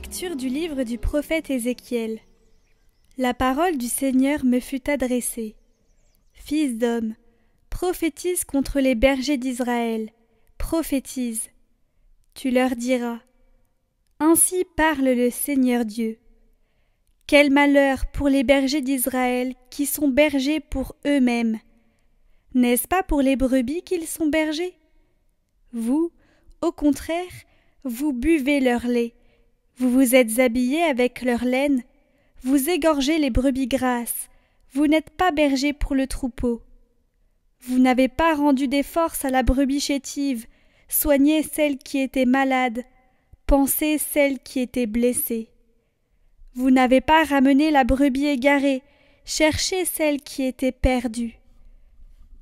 Lecture du livre du prophète Ézéchiel. La parole du Seigneur me fut adressée. Fils d'homme, prophétise contre les bergers d'Israël, prophétise. Tu leur diras: Ainsi parle le Seigneur Dieu. Quel malheur pour les bergers d'Israël qui sont bergers pour eux-mêmes! N'est-ce pas pour les brebis qu'ils sont bergers? Vous, au contraire, vous buvez leur lait. Vous vous êtes habillés avec leur laine, vous égorgez les brebis grasses, vous n'êtes pas bergers pour le troupeau. Vous n'avez pas rendu des forces à la brebis chétive, soigné celle qui était malade, pansé celle qui était blessée. Vous n'avez pas ramené la brebis égarée, cherché celle qui était perdue.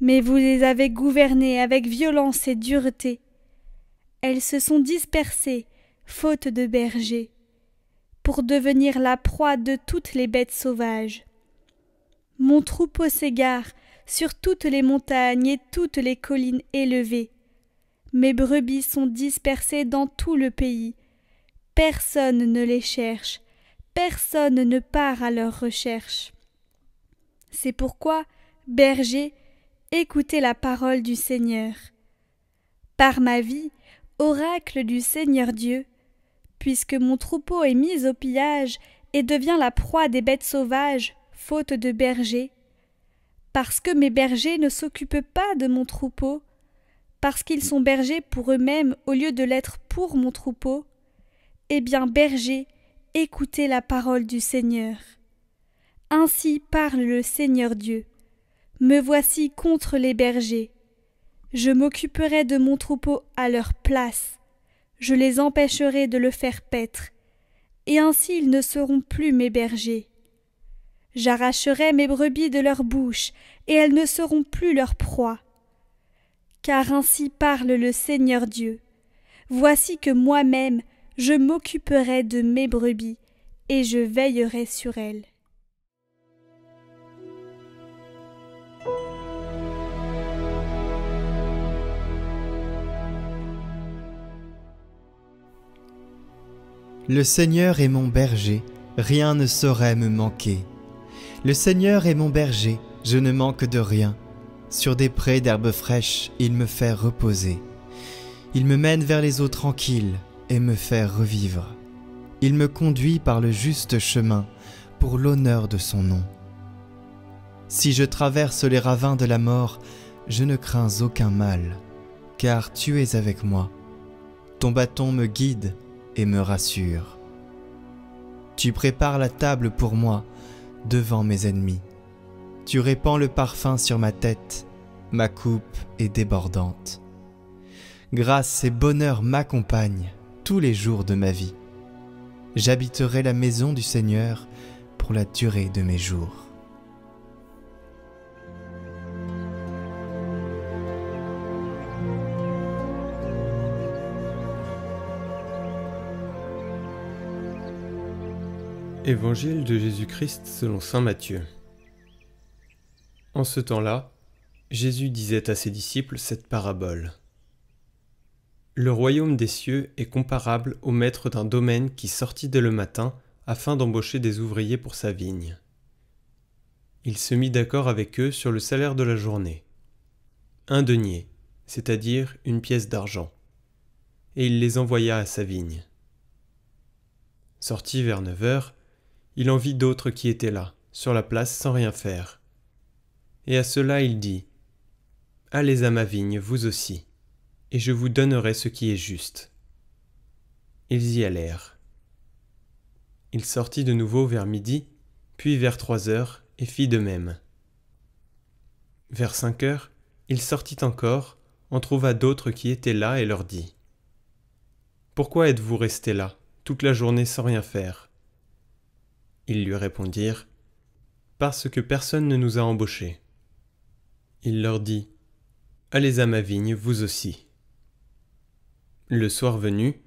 Mais vous les avez gouvernées avec violence et dureté. Elles se sont dispersées, faute de bergers, pour devenir la proie de toutes les bêtes sauvages. Mon troupeau s'égare sur toutes les montagnes et toutes les collines élevées. Mes brebis sont dispersées dans tout le pays. Personne ne les cherche, personne ne part à leur recherche. C'est pourquoi, bergers, écoutez la parole du Seigneur. Par ma vie, oracle du Seigneur Dieu, puisque mon troupeau est mis au pillage et devient la proie des bêtes sauvages, faute de bergers, parce que mes bergers ne s'occupent pas de mon troupeau, parce qu'ils sont bergers pour eux-mêmes au lieu de l'être pour mon troupeau, eh bien, bergers, écoutez la parole du Seigneur. Ainsi parle le Seigneur Dieu. Me voici contre les bergers. Je m'occuperai de mon troupeau à leur place. Je les empêcherai de le faire paître, et ainsi ils ne seront plus mes bergers. J'arracherai mes brebis de leur bouche, et elles ne seront plus leur proie. Car ainsi parle le Seigneur Dieu. Voici que moi-même je m'occuperai de mes brebis, et je veillerai sur elles. Le Seigneur est mon berger, rien ne saurait me manquer. Le Seigneur est mon berger, je ne manque de rien. Sur des prés d'herbes fraîches, il me fait reposer. Il me mène vers les eaux tranquilles et me fait revivre. Il me conduit par le juste chemin, pour l'honneur de son nom. Si je traverse les ravins de la mort, je ne crains aucun mal, car tu es avec moi. Ton bâton me guide et me rassure. Tu prépares la table pour moi devant mes ennemis. Tu répands le parfum sur ma tête, ma coupe est débordante. Grâce et bonheur m'accompagnent tous les jours de ma vie. J'habiterai la maison du Seigneur pour la durée de mes jours. Évangile de Jésus-Christ selon saint Matthieu. En ce temps-là, Jésus disait à ses disciples cette parabole. Le royaume des cieux est comparable au maître d'un domaine qui sortit dès le matin afin d'embaucher des ouvriers pour sa vigne. Il se mit d'accord avec eux sur le salaire de la journée. 1 denier, c'est-à-dire une pièce d'argent, et il les envoya à sa vigne. Sorti vers 9 heures, il en vit d'autres qui étaient là, sur la place sans rien faire. Et à cela il dit : Allez à ma vigne, vous aussi, et je vous donnerai ce qui est juste. Ils y allèrent. Il sortit de nouveau vers midi, puis vers 3 heures, et fit de même. Vers 5 heures, il sortit encore, en trouva d'autres qui étaient là et leur dit : Pourquoi êtes-vous restés là, toute la journée sans rien faire ? Ils lui répondirent : Parce que personne ne nous a embauchés. Il leur dit : Allez à ma vigne, vous aussi. Le soir venu,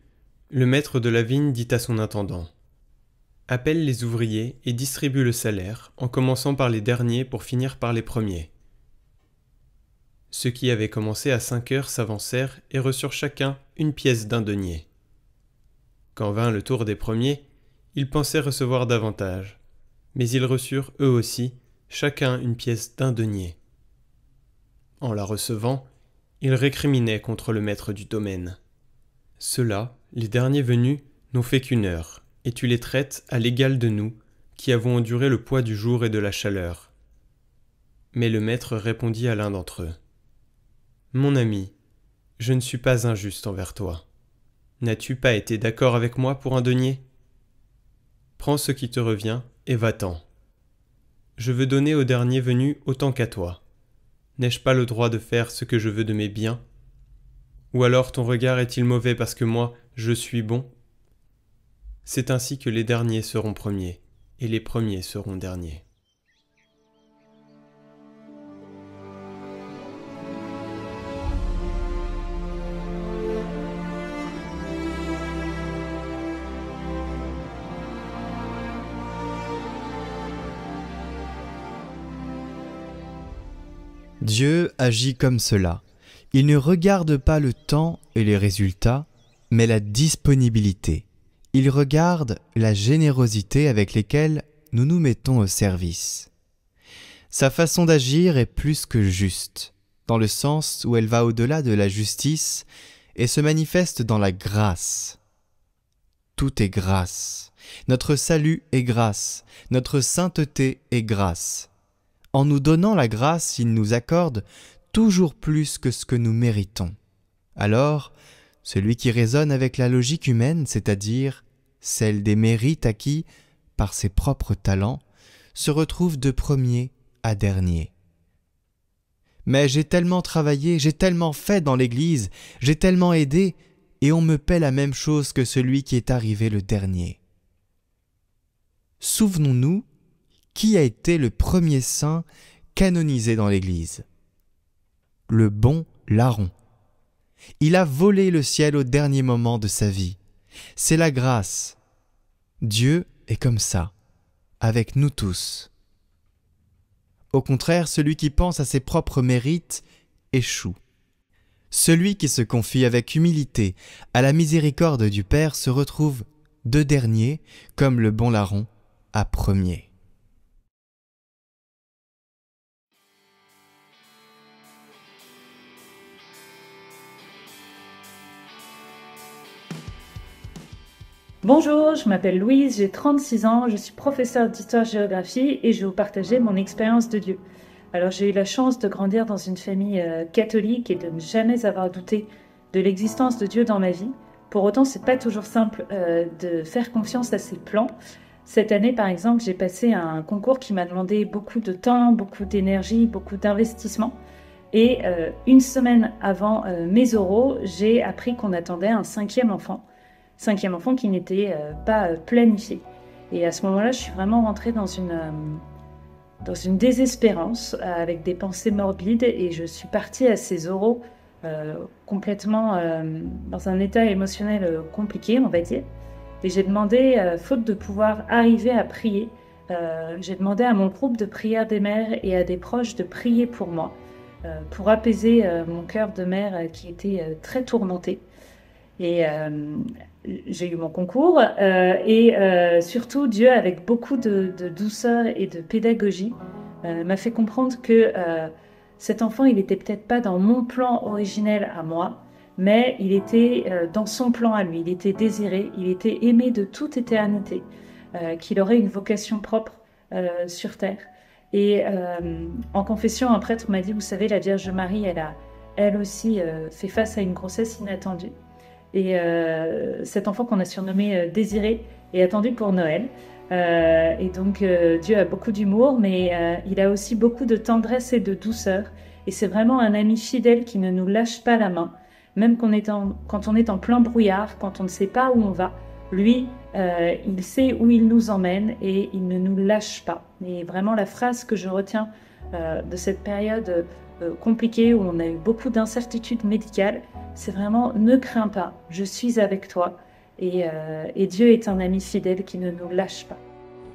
le maître de la vigne dit à son intendant : Appelle les ouvriers et distribue le salaire, en commençant par les derniers pour finir par les premiers. Ceux qui avaient commencé à 5 heures s'avancèrent et reçurent chacun une pièce d'1 denier. Quand vint le tour des premiers, ils pensaient recevoir davantage, mais ils reçurent eux aussi, chacun une pièce d'un denier. En la recevant, ils récriminaient contre le maître du domaine. Ceux-là, les derniers venus, n'ont fait qu'une heure, et tu les traites à l'égal de nous, qui avons enduré le poids du jour et de la chaleur. Mais le maître répondit à l'un d'entre eux. Mon ami, je ne suis pas injuste envers toi. N'as-tu pas été d'accord avec moi pour un denier ? Prends ce qui te revient et va-t'en. Je veux donner au dernier venu autant qu'à toi. N'ai-je pas le droit de faire ce que je veux de mes biens ? Ou alors ton regard est-il mauvais parce que moi, je suis bon ? C'est ainsi que les derniers seront premiers, et les premiers seront derniers. Dieu agit comme cela. Il ne regarde pas le temps et les résultats, mais la disponibilité. Il regarde la générosité avec laquelle nous nous mettons au service. Sa façon d'agir est plus que juste, dans le sens où elle va au-delà de la justice et se manifeste dans la grâce. Tout est grâce. Notre salut est grâce. Notre sainteté est grâce. En nous donnant la grâce, il nous accorde toujours plus que ce que nous méritons. Alors, celui qui raisonne avec la logique humaine, c'est-à-dire celle des mérites acquis par ses propres talents, se retrouve de premier à dernier. Mais j'ai tellement travaillé, j'ai tellement fait dans l'Église, j'ai tellement aidé, et on me paie la même chose que celui qui est arrivé le dernier. Souvenons-nous, qui a été le premier saint canonisé dans l'Église ? Le bon larron. Il a volé le ciel au dernier moment de sa vie. C'est la grâce. Dieu est comme ça, avec nous tous. Au contraire, celui qui pense à ses propres mérites échoue. Celui qui se confie avec humilité à la miséricorde du Père se retrouve de dernier, comme le bon larron, à premier. Bonjour, je m'appelle Louise, j'ai 36 ans, je suis professeure d'histoire-géographie et je vais vous partager mon expérience de Dieu. Alors j'ai eu la chance de grandir dans une famille catholique et de ne jamais avoir douté de l'existence de Dieu dans ma vie. Pour autant, c'est pas toujours simple de faire confiance à ses plans. Cette année, par exemple, j'ai passé un concours qui m'a demandé beaucoup de temps, beaucoup d'énergie, beaucoup d'investissement. Et une semaine avant mes oraux, j'ai appris qu'on attendait un cinquième enfant qui n'était pas planifié. Et à ce moment-là, je suis vraiment rentrée dans une désespérance, avec des pensées morbides, et je suis partie à ces oraux complètement dans un état émotionnel compliqué, on va dire. Et j'ai demandé, faute de pouvoir arriver à prier, j'ai demandé à mon groupe de prière des mères et à des proches de prier pour moi, pour apaiser mon cœur de mère qui était très tourmenté. Et j'ai eu mon concours et surtout Dieu, avec beaucoup de douceur et de pédagogie, m'a fait comprendre que cet enfant, il n'était peut-être pas dans mon plan originel à moi, mais il était dans son plan à lui. Il était désiré, il était aimé de toute éternité, qu'il aurait une vocation propre sur terre. Et en confession, un prêtre m'a dit, vous savez, la Vierge Marie, elle a elle aussi fait face à une grossesse inattendue. Et cet enfant qu'on a surnommé Désiré est attendu pour Noël. Et donc Dieu a beaucoup d'humour, mais il a aussi beaucoup de tendresse et de douceur. Et c'est vraiment un ami fidèle qui ne nous lâche pas la main, même quand on est en plein brouillard, quand on ne sait pas où on va. Lui, il sait où il nous emmène et il ne nous lâche pas. Et vraiment, la phrase que je retiens de cette période compliquée où on a eu beaucoup d'incertitudes médicales, c'est vraiment « Ne crains pas, je suis avec toi ». Et Dieu est un ami fidèle qui ne nous lâche pas.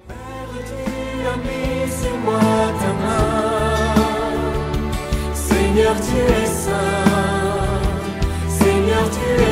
Père, tu as mis sur moi ta main. Seigneur, tu es saint. Seigneur, tu es